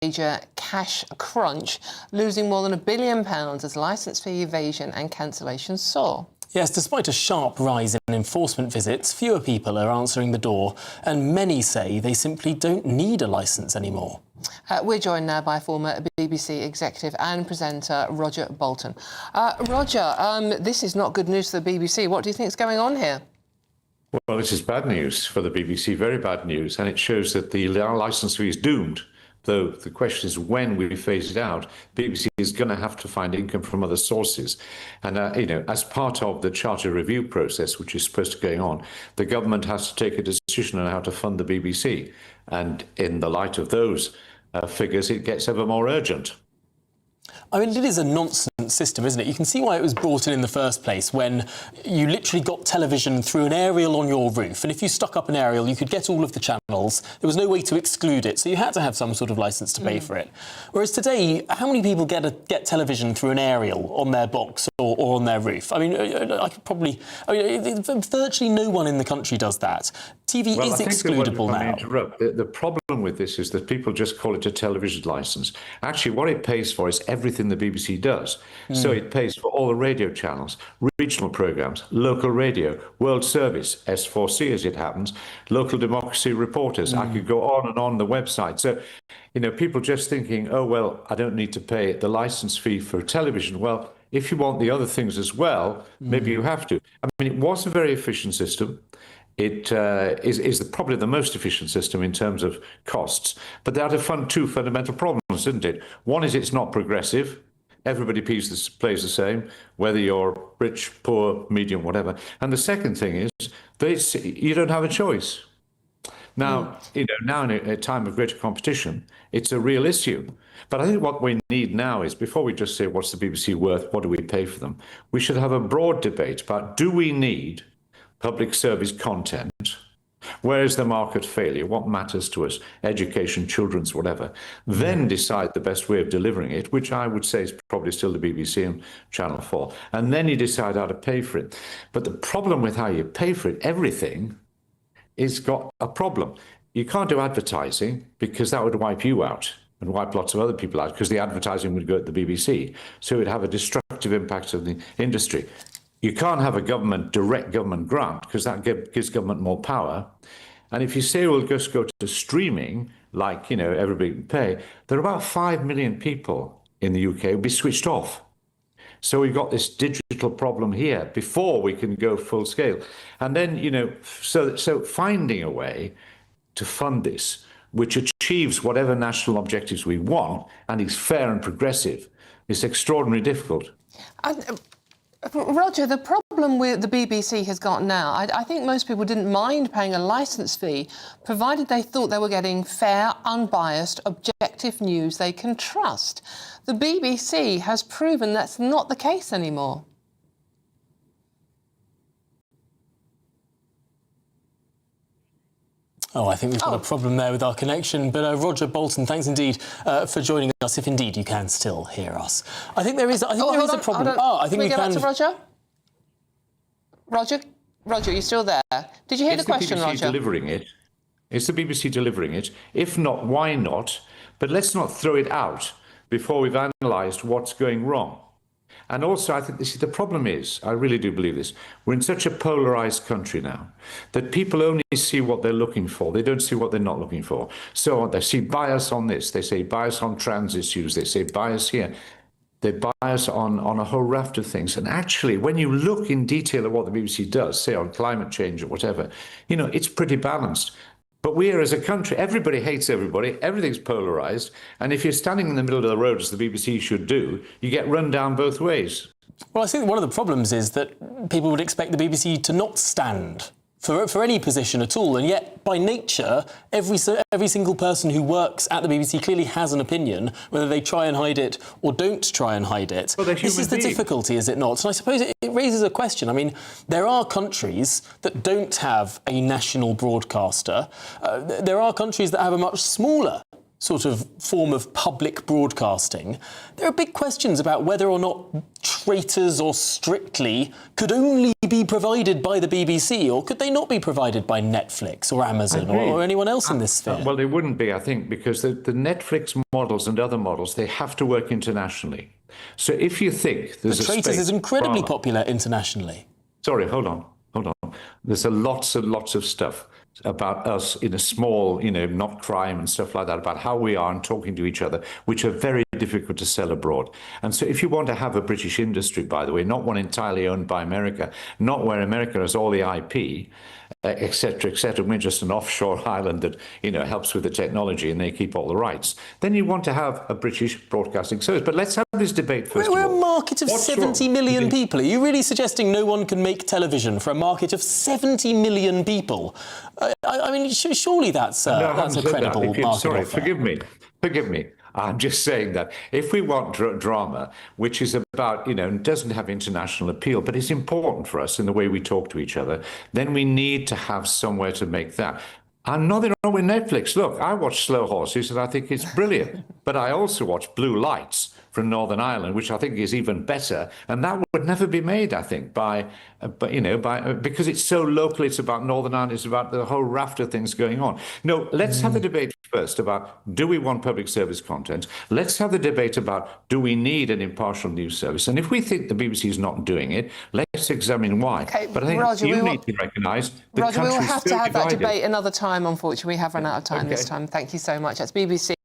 major cash crunch, losing more than £1 billion as licence fee evasion and cancellations soar. Yes, despite a sharp rise in enforcement visits, fewer people are answering the door, and many say they simply don't need a licence anymore. We're joined now by former BBC executive and presenter Roger Bolton. Roger, this is not good news for the BBC. What do you think is going on here? Well, this is bad news for the BBC, very bad news, and it shows that the licence fee is doomed. Though the question is when we phase it out, BBC is going to have to find income from other sources. And, as part of the charter review process, which is supposed to be going on, the government has to take a decision on how to fund the BBC. And in the light of those figures, it gets ever more urgent. I mean, it is a nonsense system, isn't it? You can see why it was brought in the first place, when you literally got television through an aerial on your roof, and if you stuck up an aerial, you could get all of the channels. There was no way to exclude it, so you had to have some sort of licence to pay for it. Whereas today, how many people get television through an aerial on their box or on their roof? I mean, virtually no one in the country does that. TV is excludable now. The problem with this is that people just call it a television licence. Actually, what it pays for is everything the BBC does. So it pays for all the radio channels, regional programmes, local radio, World Service, S4C as it happens, local democracy reporters. I could go on and on the website. So, people just thinking, oh, well, I don't need to pay the licence fee for television. Well, if you want the other things as well, maybe you have to. I mean, it was a very efficient system. It is probably the most efficient system in terms of costs. But they had to fund two fundamental problems, didn't it? One is it's not progressive. Everybody plays the same, whether you're rich, poor, medium, whatever. And the second thing is that you don't have a choice. Now, now in a time of greater competition, it's a real issue. But I think what we need now is, before we just say, what's the BBC worth, what do we pay for them? We should have a broad debate about, do we need public service content? Where is the market failure? What matters to us? Education, children's, whatever. Then decide the best way of delivering it, which I would say is probably still the BBC and Channel 4. And then you decide how to pay for it. But the problem with how you pay for it, everything, is got a problem. You can't do advertising because that would wipe you out and wipe lots of other people out, because the advertising would go at the BBC. So it would have a destructive impact on the industry. You can't have a direct government grant, because that gives government more power. And if you say we'll just go to streaming, like, everybody can pay, there are about 5 million people in the UK who will be switched off. So we've got this digital problem here before we can go full scale. And then, so finding a way to fund this, which achieves whatever national objectives we want and is fair and progressive, is extraordinarily difficult. Roger, the problem with the BBC has got now, I think most people didn't mind paying a licence fee, provided they thought they were getting fair, unbiased, objective news they can trust. The BBC has proven that's not the case anymore. Oh, I think we've got a problem there with our connection. But Roger Bolton, thanks indeed for joining us, if indeed you can still hear us. I think there is. I think there is a problem. I think we can. Can we get back to Roger? Roger, are you still there? Did you hear the question, Roger? Is the BBC delivering it? If not, why not? But let's not throw it out before we've analysed what's going wrong. And also, I think the problem is, I really do believe this, we're in such a polarised country now that people only see what they're looking for. They don't see what they're not looking for. So they see bias on this, they say bias on trans issues, they say bias here. They bias on a whole raft of things. And actually, when you look in detail at what the BBC does, say on climate change or whatever, it's pretty balanced. But we are, as a country, everybody hates everybody, everything's polarised, and if you're standing in the middle of the road, as the BBC should do, you get run down both ways. Well, I think one of the problems is that people would expect the BBC to not stand for any position at all, and yet, by nature, every single person who works at the BBC clearly has an opinion, whether they try and hide it or don't try and hide it. Well, this is the difficulty, is it not? And I suppose it raises a question. I mean, there are countries that don't have a national broadcaster. There are countries that have a much smaller sort of form of public broadcasting, there are big questions about whether or not Traitors or Strictly could only be provided by the BBC, or could they not be provided by Netflix or Amazon or anyone else in this sphere? Well, they wouldn't be, I think, because the Netflix models and other models, they have to work internationally. So if you think there's Traitors is incredibly popular internationally. Sorry, hold on. There's lots and lots of stuff about us in a small, not crime and stuff like that, about how we are and talking to each other, which are very difficult to sell abroad. And so if you want to have a British industry, by the way, not one entirely owned by America, not where America has all the IP, et cetera, we're just an offshore island that, helps with the technology and they keep all the rights, then you want to have a British broadcasting service. But let's have this debate first We're of all. a market of 70 million people. Are you really suggesting no one can make television for a market of 70 million people? I mean, surely that's a credible market. Sorry, offer. forgive me. I'm just saying that if we want drama, which is about, doesn't have international appeal, but it's important for us in the way we talk to each other, then we need to have somewhere to make that. And nothing wrong with Netflix. Look, I watch Slow Horses and I think it's brilliant. But I also watch Blue Lights from Northern Ireland, which I think is even better. And that would never be made, I think, because it's so local. It's about Northern Ireland. It's about the whole raft of things going on. No, let's have the debate first about, do we want public service content? Let's have the debate about, do we need an impartial news service? And if we think the BBC is not doing it, let's examine why. Okay, but I think Roger, you need to recognise the Roger, we will country's have so to have that divided. debate another time, unfortunately. We have run out of time this time. Thank you so much. That's BBC